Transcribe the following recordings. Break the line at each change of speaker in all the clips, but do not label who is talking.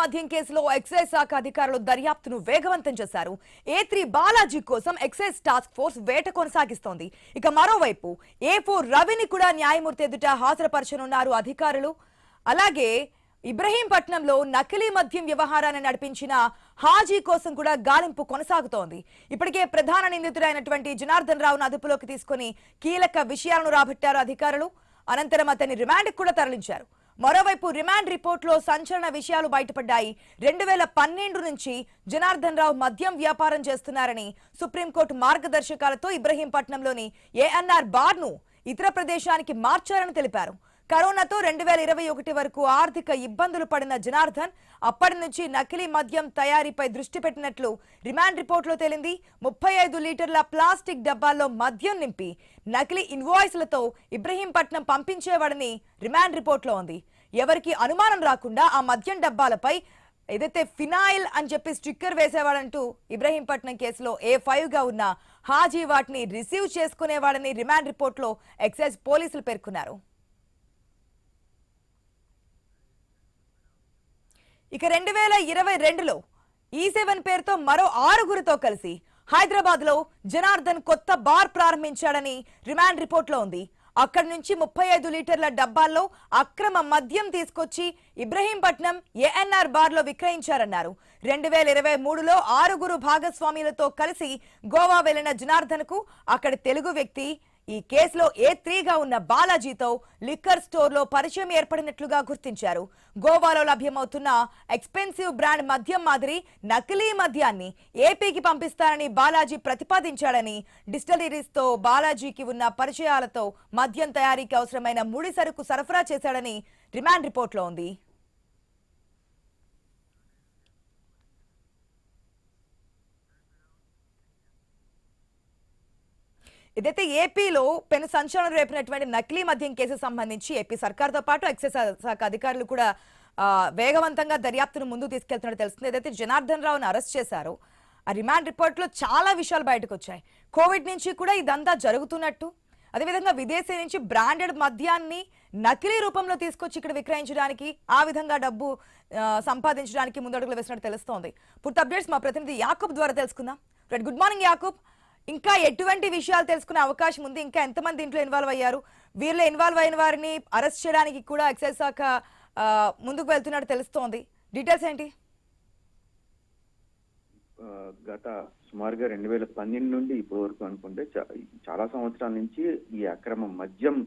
మద్యం కేసులో ఎక్సైజ్ శాఖ అధికారులు దర్యాప్తును వేగవంతం చేశారు. A3 బాలాజీ కోసం ఎక్సైజ్ టాస్క్ ఫోర్స్ వేట కొనసాగిస్తోంది. ఇక మరోవైపు A4 రవిని కూడా న్యాయమూర్తి ఎదుట హాజరుపరచనున్నారు అధికారులు. అలాగే ఇబ్రహీంపట్నంలో నకిలీ మద్యం వ్యవహారాన్ని నడిపించిన హాజీ కోసం కూడా గాలింపు కొనసాగుతోంది. ఇప్పటికే ప్రధాన నిందితుడైనటువంటి జనార్దన్ రావును అదుపులోకి తీసుకుని కీలక విషయాలను రాబట్టారు అధికారులు. అనంతరం అతన్ని రిమాండ్కి కూడా తరలించారు. మరోవైపు రిమాండ్ రిపోర్టులో సంచలన విషయాలు బయటపడ్డాయి. 2012 నుంచి జనార్దన్ రావు మద్యం వ్యాపారం చేస్తున్నారని సుప్రీంకోర్టు మార్గదర్శకాలతో ఇబ్రహీంపట్నంలోని ANR బార్ను ఇతర ప్రదేశానికి మార్చారని తెలిపారు. కరోనాతో 2021 వరకు ఆర్థిక ఇబ్బందులు పడిన జనార్దన్ అప్పటి నుంచి నకిలీ మద్యం తయారీపై దృష్టి పెట్టినట్లు రిమాండ్ రిపోర్టులో తేలింది. 35 లీటర్ల ప్లాస్టిక్ డబ్బాల్లో మద్యం నింపి నకిలీ ఇన్వాయిస్లతో ఇబ్రహీంపట్నం పంపించేవాడని రిమాండ్ రిపోర్టులో ఉంది. ఎవరికి అనుమానం రాకుండా ఆ మద్యం డబ్బాలపై ఏదైతే ఫినాయిల్ అని చెప్పి స్టిక్కర్ వేసేవాడంటూ ఇబ్రహీంపట్నం కేసులో A5గా ఉన్న హాజీ వాటిని రిసీవ్ చేసుకునేవాడని రిమాండ్ రిపోర్టులో ఎక్సైజ్ పోలీసులు పేర్కొన్నారు. ఇక 2022లో E7 పేరుతో మరో 6గురితో కలిసి హైదరాబాద్ లో జనార్దన్ కొత్త బార్ ప్రారంభించాడని రిమాండ్ రిపోర్టులో ఉంది. అక్కడి నుంచి 35 లీటర్ల డబ్బాల్లో అక్రమ మద్యం తీసుకొచ్చి ఇబ్రహీంపట్నం ANR బార్లో విక్రయించారన్నారు. 2023లో 6గురు భాగస్వాములతో కలిసి గోవా వెళ్లిన జనార్దన్ కు అక్కడి తెలుగు వ్యక్తి ఈ కేసులో A3గా ఉన్న బాలాజీతో లిక్కర్ స్టోర్లో పరిచయం ఏర్పడినట్లుగా గుర్తించారు. గోవాలో లభ్యమవుతున్న ఎక్స్పెన్సివ్ బ్రాండ్ మద్యం మాదిరి నకిలీ మద్యాన్ని ఏపీకి పంపిస్తారని బాలాజీ ప్రతిపాదించాడని, డిస్టిలరీస్తో బాలాజీకి ఉన్న పరిచయాలతో మద్యం తయారీకి అవసరమైన ముడి సరుకు సరఫరా చేశాడని రిమాండ్ రిపోర్టులో ఉంది. ఇదైతే ఏపీలో పెను సంచలనం రేపినటువంటి నకిలీ మద్యం కేసు సంబంధించి ఏపీ సర్కార్తో పాటు ఎక్సైజ్ శాఖ అధికారులు కూడా వేగవంతంగా దర్యాప్తును ముందుకు తీసుకెళ్తున్నట్టు తెలుస్తుంది. ఏదైతే జనార్దన్ రావును అరెస్ట్ చేశారో ఆ రిమాండ్ రిపోర్ట్లో చాలా విషయాలు బయటకు వచ్చాయి. కోవిడ్ నుంచి కూడా ఇదంతా జరుగుతున్నట్టు, అదేవిధంగా విదేశీ నుంచి బ్రాండెడ్ మద్యాన్ని నకిలీ రూపంలో తీసుకొచ్చి ఇక్కడ విక్రయించడానికి, ఆ విధంగా డబ్బు సంపాదించడానికి ముందడుగులు వేసినట్టు తెలుస్తోంది. పూర్తి అప్డేట్స్ మా ప్రతినిధి యాకూబ్ ద్వారా తెలుసుకుందాం. Right, good morning Yakub. ఇంకా ఎటువంటి విషయాలు తెలుసుకునే అవకాశం ఉంది? ఇంకా ఎంతమంది దీంట్లో ఇన్వాల్వ్ అయ్యారు? వీరిలో ఇన్వాల్వ్ అయిన వారిని అరెస్ట్ చేయడానికి కూడా ఎక్సైజ్ శాఖ ముందుకు వెళ్తున్నట్టు తెలుస్తోంది. డీటెయిల్స్ ఏంటి?
గత సుమారుగా 2012 నుండి ఇప్పటి వరకు అనుకుంటే చాలా సంవత్సరాల నుంచి ఈ అక్రమ మద్యం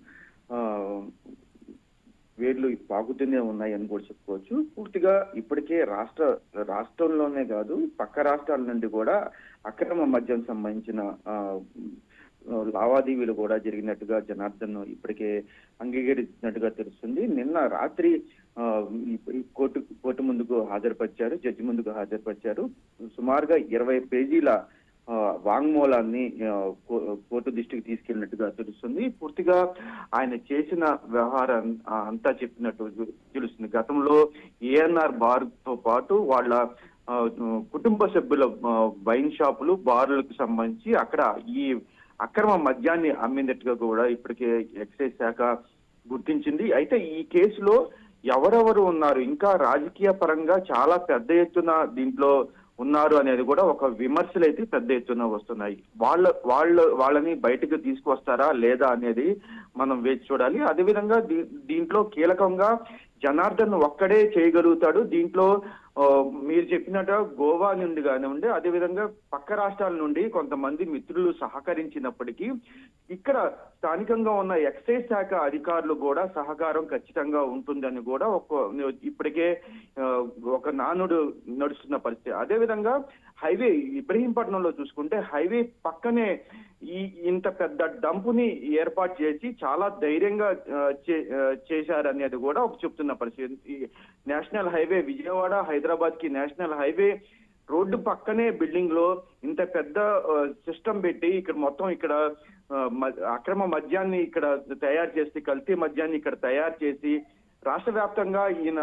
వేర్లు పాకుతూనే ఉన్నాయి అని కూడా చెప్పుకోవచ్చు. పూర్తిగా ఇప్పటికే రాష్ట్రంలోనే కాదు పక్క రాష్ట్రాల నుండి కూడా అక్రమ మద్యం సంబంధించిన లావాదేవీలు కూడా జరిగినట్టుగా జనార్దన్ ఇప్పటికే అంగీకరించినట్టుగా తెలుస్తుంది. నిన్న రాత్రి కోర్టు ముందుకు హాజరుపరిచారు, జడ్జి ముందుకు హాజరుపరిచారు. సుమారుగా 20 పేజీల వాంగ్మూలాన్ని కోర్టు దృష్టికి తీసుకెళ్ళినట్టుగా తెలుస్తుంది. పూర్తిగా ఆయన చేసిన వ్యవహారం అంతా చెప్పినట్టు తెలుస్తుంది. గతంలో ANR బార్ తో పాటు వాళ్ళ కుటుంబ సభ్యుల వైన్ షాపులు, బార్లకు సంబంధించి అక్కడ ఈ అక్రమ మద్యాన్ని అమ్మినట్టుగా కూడా ఇప్పటికే ఎక్సైజ్ శాఖ గుర్తించింది. అయితే ఈ కేసులో ఎవరెవరు ఉన్నారు, ఇంకా రాజకీయ పరంగా చాలా పెద్ద ఎత్తున దీంట్లో ఉన్నారు అనేది కూడా ఒక విమర్శలు అయితే పెద్ద ఎత్తున వస్తున్నాయి. వాళ్ళని బయటకు తీసుకొస్తారా లేదా అనేది మనం వేచి చూడాలి. అదేవిధంగా దీంట్లో కీలకంగా జనార్దన్ ఒక్కడే చేయగలుగుతాడు. దీంట్లో మీరు చెప్పినట్టు గోవా నుండి కానివ్వండి, అదేవిధంగా పక్క రాష్ట్రాల నుండి కొంతమంది మిత్రులు సహకరించినప్పటికీ ఇక్కడ స్థానికంగా ఉన్న ఎక్సైజ్ శాఖ అధికారులు కూడా సహకారం ఖచ్చితంగా ఉంటుందని కూడా ఇప్పటికే ఒక నానుడు నడుస్తున్న పరిస్థితి. అదేవిధంగా హైవే ఇబ్రహీంపట్నంలో చూసుకుంటే హైవే పక్కనే ఇంత పెద్ద డంపుని ఏర్పాటు చేసి చాలా ధైర్యంగా చేశారనేది కూడా ఒక చెప్తున్న పరిస్థితి. నేషనల్ హైవే విజయవాడ హైదరాబాద్ కి నేషనల్ హైవే రోడ్డు పక్కనే బిల్డింగ్ లో ఇంత పెద్ద సిస్టమ్ పెట్టి ఇక్కడ మొత్తం ఇక్కడ అక్రమ మద్యాన్ని ఇక్కడ తయారు చేసి, కల్తీ మద్యాన్ని ఇక్కడ తయారు చేసి రాష్ట్ర వ్యాప్తంగా ఈయన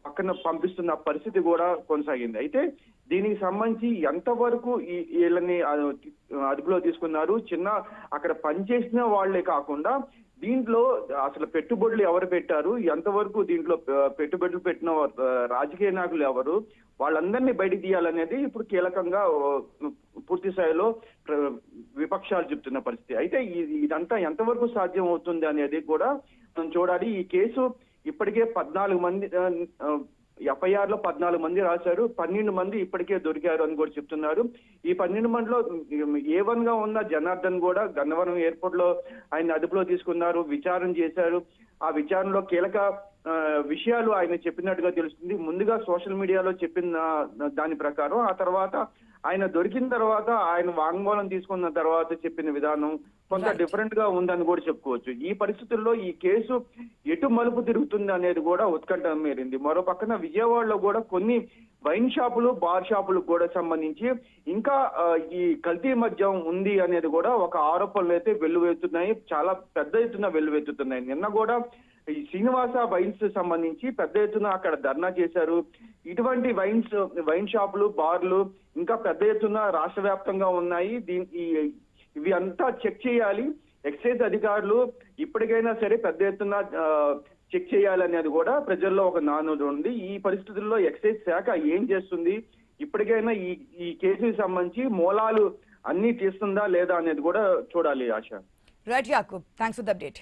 పక్కన పంపిస్తున్న పరిస్థితి కూడా కొనసాగింది. అయితే దీనికి సంబంధించి ఎంతవరకు వీళ్ళని అదుపులో తీసుకున్నారు, చిన్న అక్కడ పనిచేసిన వాళ్లే కాకుండా దీంట్లో అసలు పెట్టుబడులు ఎవరు పెట్టారు, ఎంతవరకు దీంట్లో పెట్టుబడులు పెట్టిన రాజకీయ నాయకులు ఎవరు, వాళ్ళందరినీ బయటికి తీయాలనేది ఇప్పుడు కీలకంగా పూర్తి స్థాయిలో విపక్షాలు చెప్తున్న పరిస్థితి. అయితే ఇదంతా ఎంతవరకు సాధ్యం అవుతుంది అనేది కూడా మనం చూడాలి. ఈ కేసు ఇప్పటికే 14 మంది FIR లో 14 మంది రాశారు, 12 మంది ఇప్పటికే దొరికారు అని కూడా చెప్తున్నారు. ఈ 12 మందిలో A1 గా ఉన్న జనార్దన్ కూడా గన్నవరం ఎయిర్పోర్ట్ లో ఆయన అదుపులో తీసుకున్నారు, విచారణ చేశారు. ఆ విచారణలో కీలక విషయాలు ఆయన చెప్పినట్టుగా తెలుస్తుంది. ముందుగా సోషల్ మీడియాలో చెప్పిన దాని ప్రకారం, ఆ తర్వాత ఆయన దొరికిన తర్వాత ఆయన వాంగ్మూలం తీసుకున్న తర్వాత చెప్పిన విధానం కొంత డిఫరెంట్ గా ఉందని కూడా చెప్పుకోవచ్చు. ఈ పరిస్థితుల్లో ఈ కేసు ఎటు మలుపు తిరుగుతుంది అనేది కూడా ఉత్కంఠ మేరింది. మరో పక్కన విజయవాడలో కూడా కొన్ని వైన్ షాపులు, బార్ షాపులకు కూడా సంబంధించి ఇంకా ఈ కల్తీ మద్యం ఉంది అనేది కూడా ఒక ఆరోపణలు అయితే వెల్లువెత్తుతున్నాయి, చాలా పెద్ద ఎత్తున వెల్లువెత్తుతున్నాయి. నిన్న కూడా ఈ శ్రీనివాస వైన్స్ సంబంధించి పెద్ద ఎత్తున అక్కడ ధర్నా చేశారు. ఇటువంటి వైన్ షాపులు, బార్లు ఇంకా పెద్ద ఎత్తున రాష్ట్ర వ్యాప్తంగా ఉన్నాయి. ఇవి అంతా చెక్ చేయాలి. ఎక్సైజ్ అధికారులు ఇప్పటికైనా సరే పెద్ద ఎత్తున చెక్ చేయాలనేది కూడా ప్రజల్లో ఒక నానుడి ఉంది. ఈ పరిస్థితుల్లో ఎక్సైజ్ శాఖ ఏం చేస్తుంది, ఇప్పటికైనా ఈ కేసుకి సంబంధించి మూలాలు అన్ని తీస్తుందా లేదా అనేది కూడా చూడాలి. ఆశ.
Right Yakub, thanks for the update.